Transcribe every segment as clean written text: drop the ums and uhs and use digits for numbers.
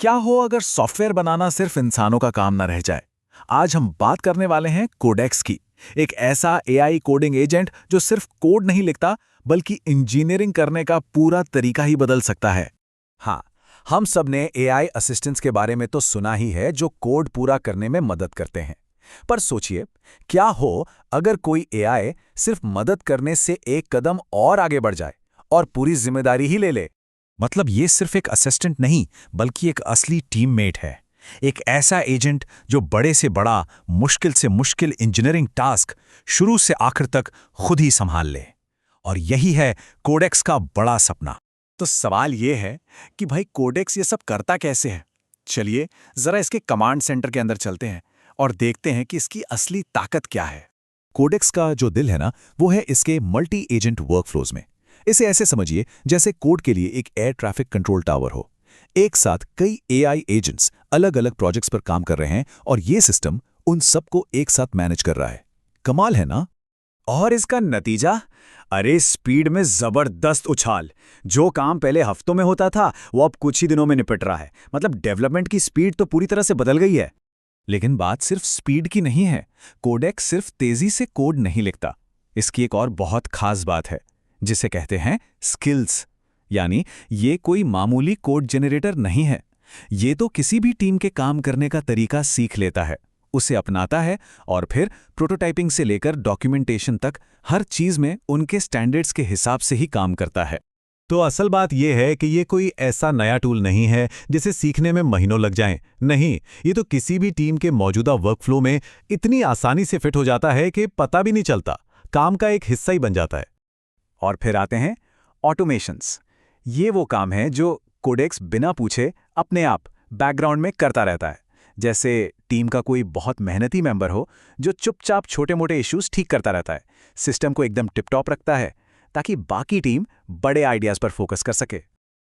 क्या हो अगर सॉफ्टवेयर बनाना सिर्फ इंसानों का काम न रह जाए। आज हम बात करने वाले हैं कोडेक्स की। एक ऐसा एआई कोडिंग एजेंट जो सिर्फ कोड नहीं लिखता बल्कि इंजीनियरिंग करने का पूरा तरीका ही बदल सकता है। हाँ, हम सब ने एआई असिस्टेंट्स के बारे में तो सुना ही है जो कोड पूरा करने में मदद करते हैं। पर सोचिए, क्या हो अगर कोई एआई सिर्फ मदद करने से एक कदम और आगे बढ़ जाए और पूरी जिम्मेदारी ही ले ले। मतलब ये सिर्फ एक असिस्टेंट नहीं बल्कि एक असली टीममेट है। एक ऐसा एजेंट जो बड़े से बड़ा, मुश्किल से मुश्किल इंजीनियरिंग टास्क शुरू से आखिर तक खुद ही संभाल ले। और यही है कोडेक्स का बड़ा सपना। तो सवाल ये है कि भाई कोडेक्स ये सब करता कैसे है। चलिए जरा इसके कमांड सेंटर के अंदर चलते हैं और देखते हैं कि इसकी असली ताकत क्या है। कोडेक्स का जो दिल है ना, वो है इसके मल्टी एजेंट वर्कफ्लोज में। इसे ऐसे समझिए जैसे कोड के लिए एक एयर ट्रैफिक कंट्रोल टावर हो। एक साथ कई एआई एजेंट्स अलग अलग प्रोजेक्ट्स पर काम कर रहे हैं और ये सिस्टम उन सबको एक साथ मैनेज कर रहा है। कमाल है ना? और इसका नतीजा, अरे स्पीड में जबरदस्त उछाल। जो काम पहले हफ्तों में होता था वो अब कुछ ही दिनों में निपट रहा है। मतलब डेवलपमेंट की स्पीड तो पूरी तरह से बदल गई है। लेकिन बात सिर्फ स्पीड की नहीं है। कोडेक्स सिर्फ तेजी से कोड नहीं लिखता। इसकी एक और बहुत खास बात है जिसे कहते हैं स्किल्स। यानी ये कोई मामूली कोड जनरेटर नहीं है। ये तो किसी भी टीम के काम करने का तरीका सीख लेता है, उसे अपनाता है और फिर प्रोटोटाइपिंग से लेकर डॉक्यूमेंटेशन तक हर चीज में उनके स्टैंडर्ड्स के हिसाब से ही काम करता है। तो असल बात यह है कि ये कोई ऐसा नया टूल नहीं है जिसे सीखने में महीनों लग जाएं। नहीं, ये तो किसी भी टीम के मौजूदा वर्कफ्लो में इतनी आसानी से फिट हो जाता है कि पता भी नहीं चलता, काम का एक हिस्सा ही बन जाता है। और फिर आते हैं ऑटोमेशंस। ये वो काम है जो कोडेक्स बिना पूछे अपने आप बैकग्राउंड में करता रहता है। जैसे टीम का कोई बहुत मेहनती मेंबर हो जो चुपचाप छोटे-मोटे इश्यूज ठीक करता रहता है, सिस्टम को एकदम टिप-टॉप रखता है ताकि बाकी टीम बड़े आइडियाज पर फोकस कर सके।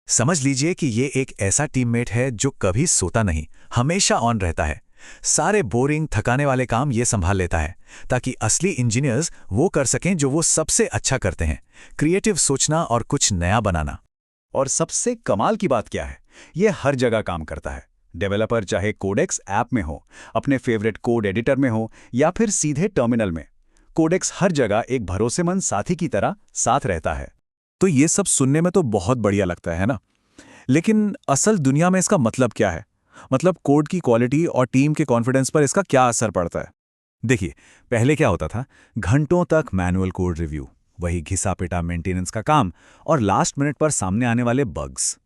समझ लीजिए कि ये एक ऐसा टीममेट है जो कभी सोता नहीं, हमेशा ऑन रहता है। सारे बोरिंग, थकाने वाले काम ये संभाल लेता है ताकि असली इंजीनियर्स वो कर सकें जो वो सबसे अच्छा करते हैं, क्रिएटिव सोचना और कुछ नया बनाना। और सबसे कमाल की बात क्या है, ये हर जगह काम करता है। डेवलपर चाहे कोडेक्स ऐप में हो, अपने फेवरेट कोड एडिटर में हो या फिर सीधे टर्मिनल में, कोडेक्स हर जगह एक भरोसेमंद साथी की तरह साथ रहता है। तो ये सब सुनने में तो बहुत बढ़िया लगता है ना, लेकिन असल दुनिया में इसका मतलब क्या है? मतलब कोड की क्वालिटी और टीम के कॉन्फिडेंस पर इसका क्या असर पड़ता है? देखिए, पहले क्या होता था, घंटों तक मैनुअल कोड रिव्यू, वही घिसा पिटा मेंटेनेंस का काम और लास्ट मिनट पर सामने आने वाले बग्स।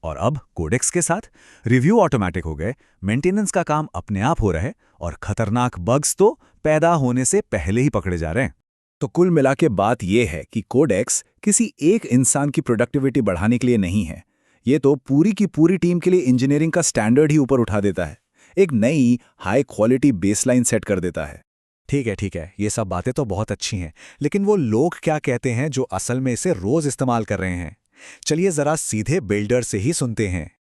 और अब कोडेक्स के साथ रिव्यू ऑटोमेटिक हो गए, मेंटेनेंस का काम अपने आप हो रहा है और खतरनाक बग्स तो पैदा होने से पहले ही पकड़े जा रहे हैं। तो कुल मिला के बात यह है कि कोडेक्स किसी एक इंसान की प्रोडक्टिविटी बढ़ाने के लिए नहीं है। ये तो पूरी की पूरी टीम के लिए इंजीनियरिंग का स्टैंडर्ड ही ऊपर उठा देता है, एक नई हाई क्वालिटी बेसलाइन सेट कर देता है। ठीक है, ये सब बातें तो बहुत अच्छी हैं, लेकिन वो लोग क्या कहते हैं जो असल में इसे रोज इस्तेमाल कर रहे हैं? चलिए जरा सीधे बिल्डर से ही सुनते हैं।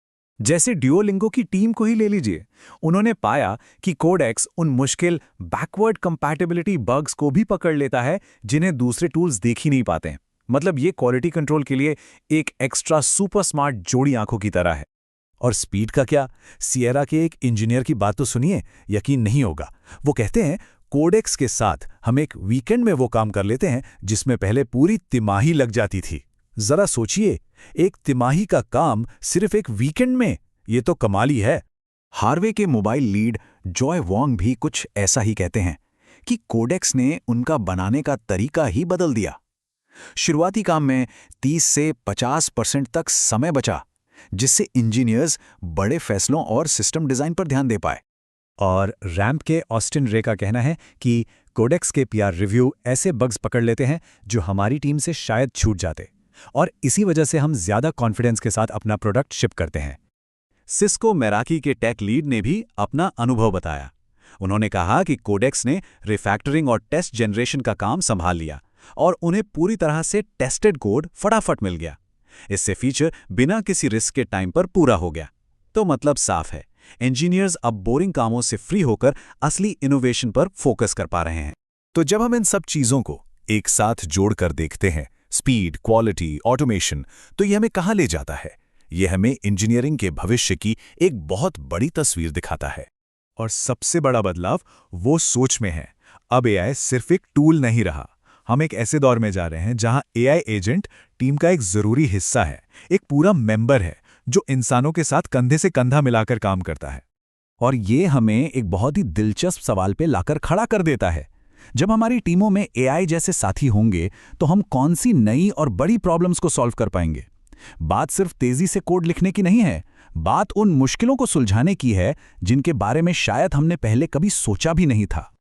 जैसे ड्यूओलिंगो की टीम को ही ले लीजिए। उन्होंने पाया कि कोडेक्स उन मुश्किल बैकवर्ड कंपैटिबिलिटी बग्स को भी पकड़ लेता है जिन्हें दूसरे टूल्स देख ही नहीं पाते हैं। मतलब ये क्वालिटी कंट्रोल के लिए एक एक्स्ट्रा सुपर स्मार्ट जोड़ी आंखों की तरह है। और स्पीड का क्या? सिएरा के एक इंजीनियर की बात तो सुनिए, यकीन नहीं होगा। वो कहते हैं कोडेक्स के साथ हम एक वीकेंड में वो काम कर लेते हैं जिसमें पहले पूरी तिमाही लग जाती थी। जरा सोचिए, एक तिमाही का काम सिर्फ एक वीकेंड में, ये तो कमाल ही है। हार्वे के मोबाइल लीड जॉय वॉन्ग भी कुछ ऐसा ही कहते हैं कि कोडेक्स ने उनका बनाने का तरीका ही बदल दिया। शुरुआती काम में 30 से 50% तक समय बचा, जिससे इंजीनियर्स बड़े फैसलों और सिस्टम डिजाइन पर ध्यान दे पाए। और रैम्प के ऑस्टिन रे का कहना है कि कोडेक्स के पीआर रिव्यू ऐसे बग्स पकड़ लेते हैं जो हमारी टीम से शायद छूट जाते, और इसी वजह से हम ज्यादा कॉन्फिडेंस के साथ अपना प्रोडक्ट शिप करते हैं। सिस्को मेराकी के टेक लीड ने भी अपना अनुभव बताया। उन्होंने कहा कि कोडेक्स ने रिफैक्टरिंग और टेस्ट जनरेशन का काम संभाल लिया और उन्हें पूरी तरह से टेस्टेड कोड फटाफट मिल गया। इससे फीचर बिना किसी रिस्क के टाइम पर पूरा हो गया। तो मतलब साफ है, इंजीनियर्स अब बोरिंग कामों से फ्री होकर असली इनोवेशन पर फोकस कर पा रहे हैं। तो जब हम इन सब चीजों को एक साथ जोड़कर देखते हैं, स्पीड, क्वालिटी, ऑटोमेशन, तो ये हमें कहाँ ले जाता है? ये हमें इंजीनियरिंग के भविष्य की एक बहुत बड़ी तस्वीर दिखाता है। और सबसे बड़ा बदलाव वो सोच में है। अब एआई सिर्फ एक टूल नहीं रहा। हम एक ऐसे दौर में जा रहे हैं जहां एआई एजेंट टीम का एक जरूरी हिस्सा है, एक पूरा मेंबर है जो इंसानों के साथ कंधे से कंधा मिलाकर काम करता है। और ये हमें एक बहुत ही दिलचस्प सवाल पे लाकर खड़ा कर देता है। जब हमारी टीमों में एआई जैसे साथी होंगे तो हम कौन सी नई और बड़ी प्रॉब्लम्स को सॉल्व कर पाएंगे? बात सिर्फ तेजी से कोड लिखने की नहीं है, बात उन मुश्किलों को सुलझाने की है जिनके बारे में शायद हमने पहले कभी सोचा भी नहीं था।